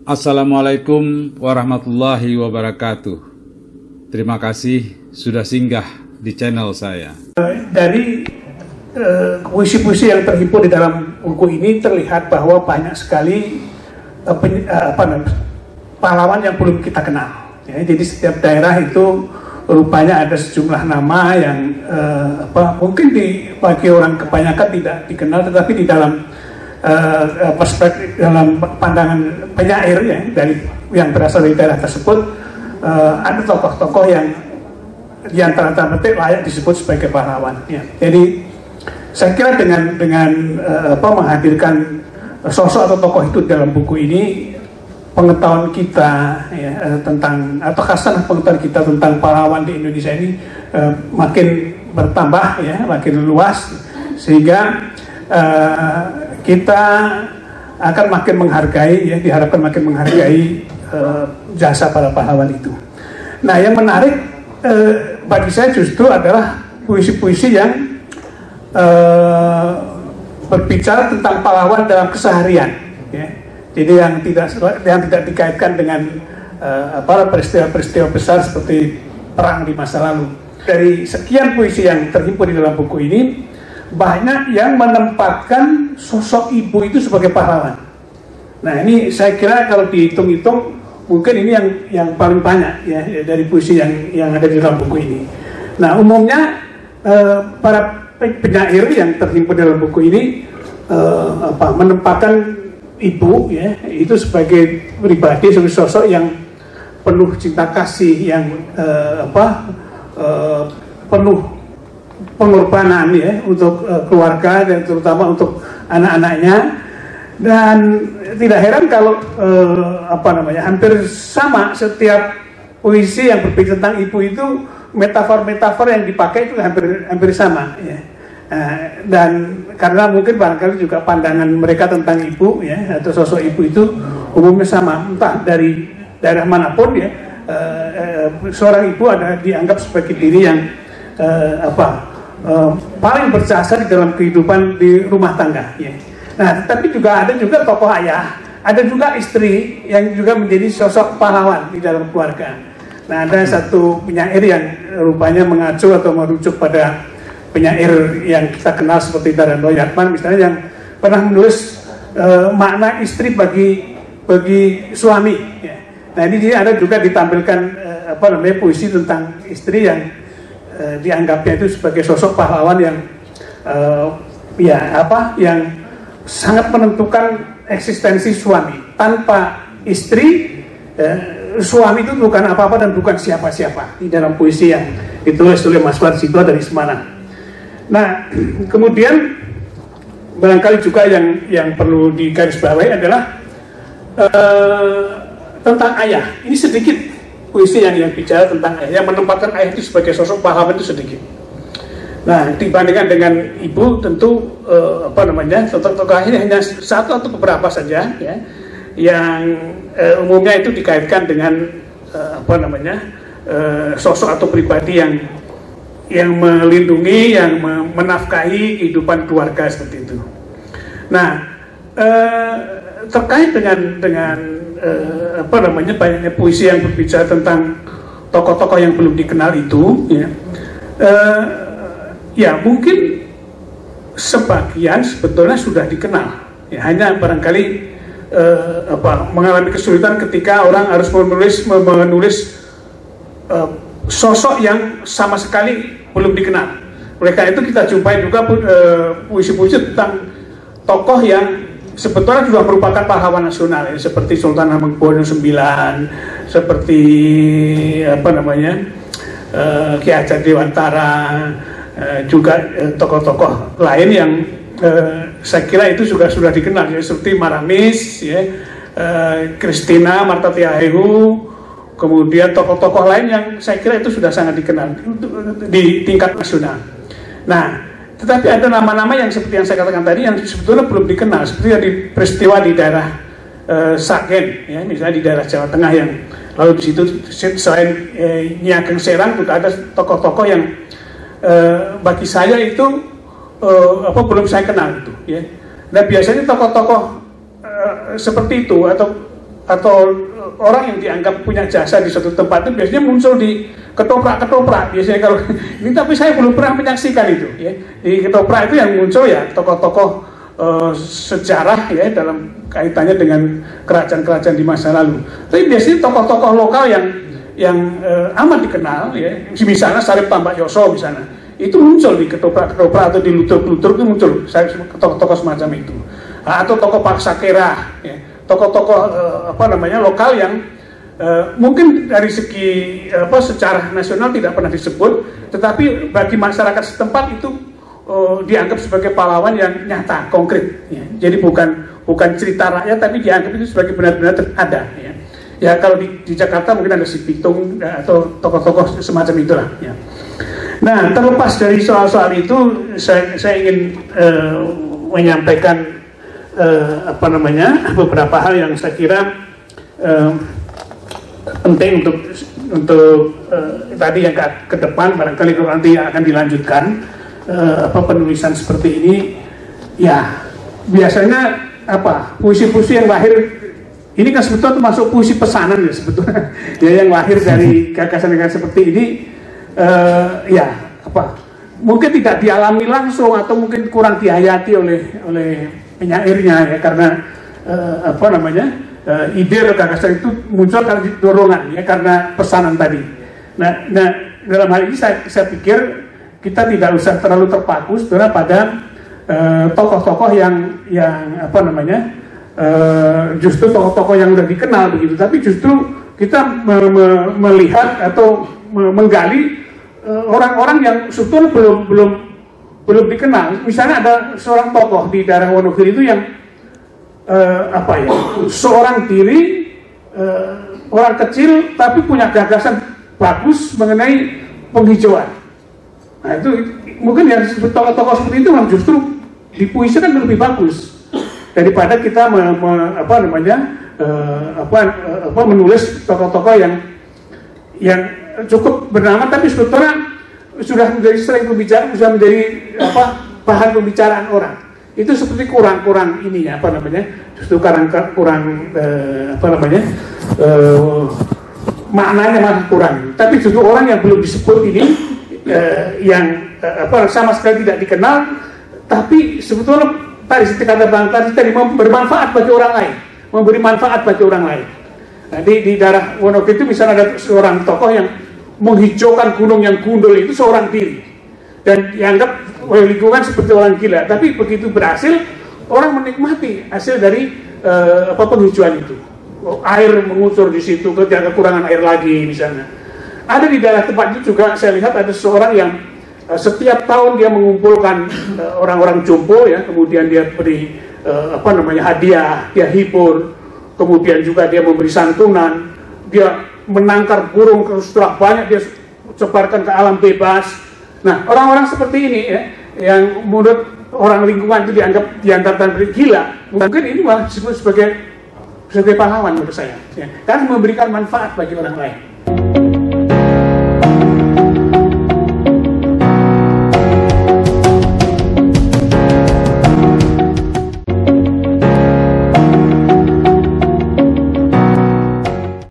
Assalamualaikum warahmatullahi wabarakatuh. Terima kasih sudah singgah di channel saya. Dari puisi-puisi yang terhimpun di dalam buku ini terlihat bahwa banyak sekali pahlawan yang belum kita kenal. Ya, jadi setiap daerah itu rupanya ada sejumlah nama yang mungkin bagi orang kebanyakan tidak dikenal, tetapi di dalam perspektif, dalam pandangan penyair ya, dari yang berasal dari daerah tersebut, ada tokoh-tokoh yang di antara tanda petik layak disebut sebagai pahlawan. Ya. Jadi saya kira dengan menghadirkan sosok atau tokoh itu dalam buku ini, pengetahuan kita ya, tentang atau khasanah pengetahuan kita tentang pahlawan di Indonesia ini makin bertambah ya, makin luas, sehingga kita akan makin menghargai ya, diharapkan makin menghargai jasa para pahlawan itu. Nah, yang menarik bagi saya justru adalah puisi-puisi yang berbicara tentang pahlawan dalam keseharian ya. Jadi yang tidak dikaitkan dengan peristiwa-peristiwa besar seperti perang di masa lalu. Dari sekian puisi yang terhimpun di dalam buku ini, banyak yang menempatkan sosok ibu itu sebagai pahlawan. Nah, ini saya kira kalau dihitung-hitung mungkin ini yang paling banyak ya dari puisi yang ada di dalam buku ini. Nah, umumnya para penyair yang terhimpun dalam buku ini menempatkan ibu ya itu sebagai pribadi, sebagai sosok yang penuh cinta kasih, yang penuh pengorbanan ya untuk keluarga dan terutama untuk anak-anaknya. Dan tidak heran kalau hampir sama setiap puisi yang berbicara tentang ibu itu, metafor-metafor yang dipakai itu hampir sama ya. Dan karena mungkin barangkali juga pandangan mereka tentang ibu ya, atau sosok ibu itu umumnya sama, entah dari daerah manapun ya, seorang ibu ada dianggap sebagai diri yang paling berjasa di dalam kehidupan di rumah tangga ya. Nah, tapi juga ada tokoh ayah, ada juga istri yang juga menjadi sosok pahlawan di dalam keluarga. Nah, ada satu penyair yang rupanya mengacu atau merujuk pada penyair yang kita kenal seperti Darando Yatman misalnya, yang pernah menulis makna istri bagi suami ya. Nah, ini ada juga ditampilkan puisi tentang istri yang dianggapnya itu sebagai sosok pahlawan yang yang sangat menentukan eksistensi suami. Tanpa istri, suami itu bukan apa-apa dan bukan siapa-siapa, di dalam puisi yang ditulis oleh Mas Warsito dari Semarang. Nah, kemudian barangkali juga yang perlu digarisbawahi adalah tentang ayah. Ini sedikit puisi yang bicara tentang ayah, yang menempatkan ayah itu sebagai sosok pahlawan itu sedikit. Nah, dibandingkan dengan ibu tentu tokoh ini hanya satu atau beberapa saja ya, yang umumnya itu dikaitkan dengan sosok atau pribadi yang melindungi, yang menafkahi kehidupan keluarga seperti itu. Nah, terkait dengan banyaknya puisi yang berbicara tentang tokoh-tokoh yang belum dikenal itu ya, ya mungkin sebagian sebetulnya sudah dikenal ya, hanya barangkali mengalami kesulitan ketika orang harus menulis sosok yang sama sekali belum dikenal. Oleh karena itu kita jumpai juga puisi-puisi tentang tokoh yang sebetulnya juga merupakan pahlawan nasional ya, seperti Sultan Hamengkubuwono IX, seperti Ki Hajar Dewantara, juga tokoh-tokoh lain yang saya kira itu juga sudah dikenal ya, seperti Maramis ya, Christina Marta Tiahayu, kemudian tokoh-tokoh lain yang saya kira itu sudah sangat dikenal di tingkat nasional. Nah, tetapi ada nama-nama yang seperti yang saya katakan tadi yang sebetulnya belum dikenal, seperti yang peristiwa di daerah Sragen ya, misalnya di daerah Jawa Tengah, yang lalu di situ selain Nyi Ageng Serang juga ada tokoh-tokoh yang bagi saya itu belum saya kenal itu ya. Nah, biasanya tokoh-tokoh seperti itu atau orang yang dianggap punya jasa di suatu tempat itu biasanya muncul di ketoprak biasanya kalau ini, tapi saya belum pernah menyaksikan itu ya. Di ketoprak itu yang muncul ya tokoh-tokoh sejarah ya dalam kaitannya dengan kerajaan-kerajaan di masa lalu. Tapi biasanya tokoh-tokoh lokal yang amat dikenal ya, misalnya Sarip Tambak Yoso misalnya, itu muncul di ketoprak atau di lutur-lutur itu muncul tokoh-tokoh semacam itu. Atau tokoh Paksakera ya, tokoh-tokoh lokal yang mungkin dari segi secara nasional tidak pernah disebut, tetapi bagi masyarakat setempat itu dianggap sebagai pahlawan yang nyata, konkret ya. Jadi bukan cerita rakyat, tapi dianggap itu sebagai benar-benar ada ya. Ya kalau di Jakarta mungkin ada si Pitung atau tokoh-tokoh semacam itulah ya. Nah, terlepas dari soal-soal itu, saya ingin menyampaikan beberapa hal yang saya kira penting untuk tadi yang ke depan, barangkali kalau nanti akan dilanjutkan penulisan seperti ini ya. Biasanya puisi-puisi yang lahir ini kan sebetulnya termasuk puisi pesanan ya sebetulnya ya, yang lahir dari gagasan-gagasan seperti ini mungkin tidak dialami langsung atau mungkin kurang dihayati oleh penyairnya ya, karena ide atau gagasan itu muncul karena dorongan ya, karena pesanan tadi. Nah dalam hal ini saya pikir kita tidak usah terlalu terpaku sebenarnya pada tokoh-tokoh yang justru tokoh-tokoh yang sudah dikenal begitu, tapi justru kita melihat atau menggali orang-orang yang sebetulnya belum dikenal. Misalnya ada seorang tokoh di daerah Wonogiri itu yang seorang diri, orang kecil tapi punya gagasan bagus mengenai penghijauan. Nah itu mungkin yang tokoh-tokoh seperti itu yang justru dipuisikan lebih bagus daripada kita menulis tokoh-tokoh yang cukup bernama tapi sebetulnya sudah menjadi sering pembicaraan, sudah menjadi bahan pembicaraan orang. Itu seperti kurang ininya justru maknanya masih kurang. Tapi justru orang yang belum disebut ini yang sama sekali tidak dikenal, tapi sebetulnya tadi seperti kata Bang tadi bermanfaat bagi orang lain, memberi manfaat bagi orang lain. Nah, di daerah Wonogiri itu misalnya ada seorang tokoh yang menghijaukan gunung yang gundul itu seorang diri dan dianggap oleh lingkungan seperti orang gila, tapi begitu berhasil orang menikmati hasil dari penghijauan itu. Air mengucur di situ, ketika kekurangan air lagi misalnya. Ada di daerah tempat itu juga saya lihat ada seorang yang setiap tahun dia mengumpulkan orang-orang jompo ya, kemudian dia beri hadiah, dia hibur, kemudian juga dia memberi santunan, dia menangkar burung setelah banyak dia sebarkan ke alam bebas. Nah orang-orang seperti ini ya, yang menurut orang lingkungan itu dianggap diantarkan gila, mungkin ini malah disebut sebagai pahlawan menurut saya ya, karena memberikan manfaat bagi orang lain.